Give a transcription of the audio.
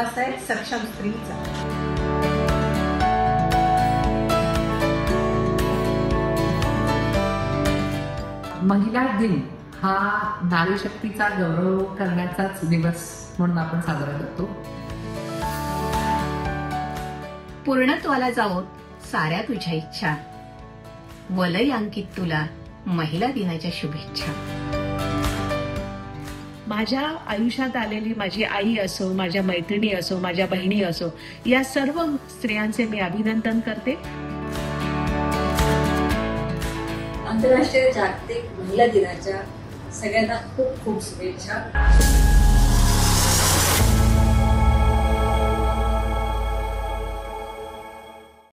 दिवस आहे सक्षम स्त्रीचा. महिला दिन हा नारी शक्तीचा गौरव करण्याचाच दिवस म्हणून आपण साजरा करतो. पूर्णत्वाला जाऊन साऱ्या तुझ्या इच्छा, वलय अंकित तुला महिला दिनाच्या शुभेच्छा. माझ्या आयुष्यात आलेली माझी आई असो, माझ्या मैत्रिणी असो, माझ्या बहिणी असो, या सर्व स्त्रियांचे मी अभिनंदन करते. आंतरराष्ट्रीय जागतिक महिला दिनाच्या सगळ्यांना खूप खूप शुभेच्छा.